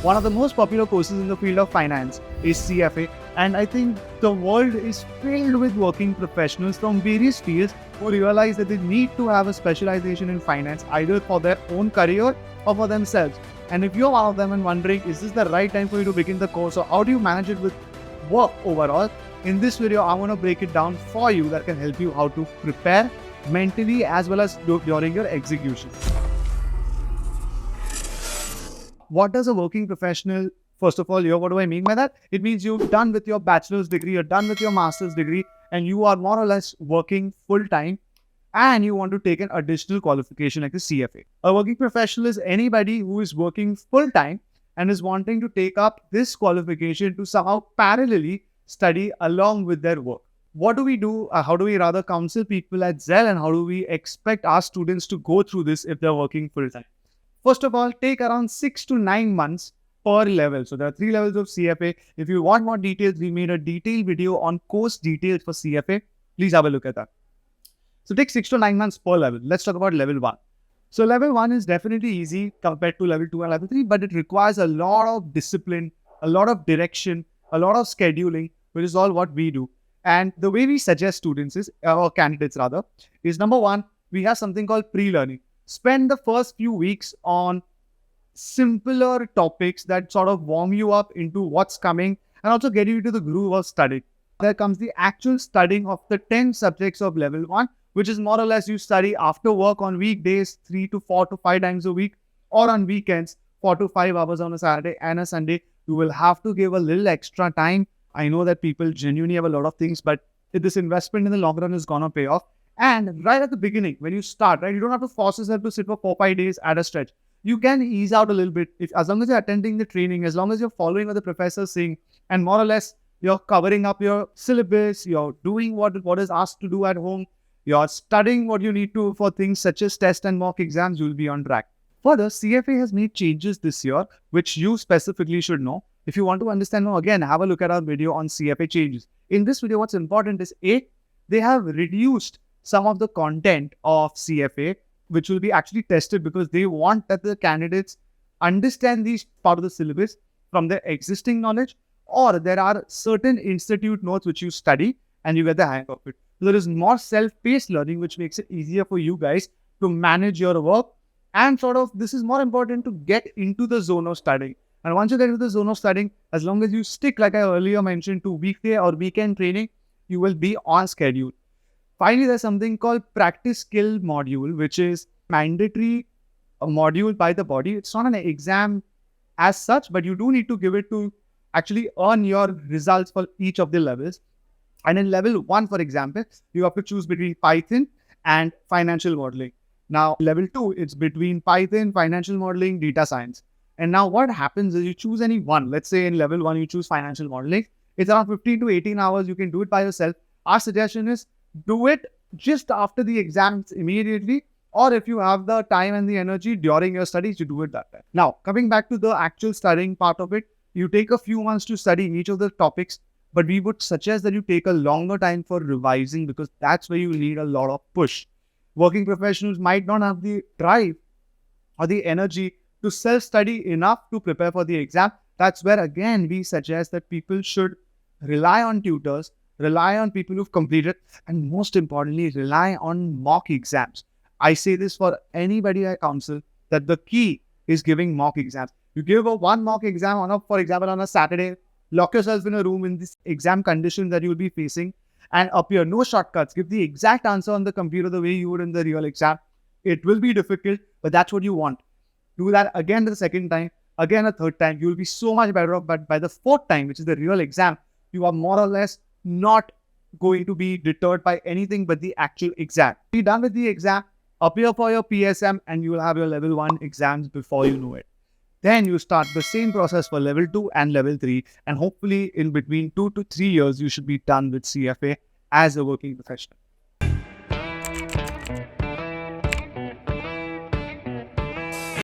One of the most popular courses in the field of finance is CFA, and I think the world is filled with working professionals from various fields who realize that they need to have a specialization in finance either for their own career or for themselves. And if you're one of them and wondering, is this the right time for you to begin the course, or how do you manage it with work overall? In this video, I want to break it down for you that can help you how to prepare mentally as well as during your execution. What does a working professional, first of all, what do I mean by that? It means you're done with your bachelor's degree, you're done with your master's degree, and you are more or less working full time, and you want to take an additional qualification like the CFA. A working professional is anybody who is working full time and is wanting to take up this qualification to somehow parallelly study along with their work. What do we do? How do we rather counsel people at Zell, and how do we expect our students to go through this if they're working full time? First of all, take around 6 to 9 months per level. So there are 3 levels of CFA. If you want more details, we made a detailed video on course details for CFA. Please have a look at that. So take 6 to 9 months per level. Let's talk about level 1. So level 1 is definitely easy compared to level 2 and level 3, but it requires a lot of discipline, a lot of direction, a lot of scheduling, which is all what we do. And the way we suggest students is, or candidates rather, is number 1, we have something called pre-learning. Spend the first few weeks on simpler topics that sort of warm you up into what's coming and also get you into the groove of studying. There comes the actual studying of the 10 subjects of level 1, which is more or less you study after work on weekdays 3 to 4 to 5 times a week, or on weekends 4 to 5 hours on a Saturday and a Sunday. You will have to give a little extra time. I know that people genuinely have a lot of things, but this investment in the long run is going to pay off. And right at the beginning, when you start, right, you don't have to force yourself to sit for 4-5 days at a stretch. You can ease out a little bit as long as you're attending the training, as long as you're following what the professor is saying, and more or less you're covering up your syllabus, you're doing what is asked to do at home, you're studying what you need to for things such as test and mock exams, you'll be on track. Further, CFA has made changes this year, which you specifically should know. If you want to understand more, again, have a look at our video on CFA changes. In this video, what's important is they have reduced some of the content of CFA, which will be actually tested because they want that the candidates understand these part of the syllabus from their existing knowledge, or there are certain institute notes which you study and you get the hang of it. So there is more self-paced learning, which makes it easier for you guys to manage your work, and sort of this is more important to get into the zone of studying. And once you get into the zone of studying, as long as you stick, like I earlier mentioned, to weekday or weekend training, you will be on schedule. Finally, there's something called practice skill module, which is mandatory module by the body. It's not an exam as such, but you do need to give it to actually earn your results for each of the levels. And in level 1, for example, you have to choose between Python and financial modeling. Now, level 2, it's between Python, financial modeling, data science. And now what happens is you choose any one. Let's say in level 1, you choose financial modeling. It's around 15 to 18 hours. You can do it by yourself. Our suggestion is do it just after the exams immediately, or if you have the time and the energy during your studies, you do it that time. Now, coming back to the actual studying part of it, you take a few months to study each of the topics, but we would suggest that you take a longer time for revising because that's where you need a lot of push. Working professionals might not have the drive or the energy to self-study enough to prepare for the exam. That's where, again, we suggest that people should rely on tutors, rely on people who've completed, and most importantly, rely on mock exams. I say this for anybody I counsel, that the key is giving mock exams. You give one mock exam, for example, on a Saturday, lock yourself in a room in this exam condition that you'll be facing and appear. No shortcuts. Give the exact answer on the computer the way you would in the real exam. It will be difficult, but that's what you want. Do that again the second time, again a third time. You'll be so much better off, but by the fourth time, which is the real exam, you are more or less not going to be deterred by anything but the actual exam. Be done with the exam, appear for your PSM, and you will have your level 1 exams before you know it. Then you start the same process for level 2 and level 3, and hopefully in between 2 to 3 years, you should be done with CFA as a working professional.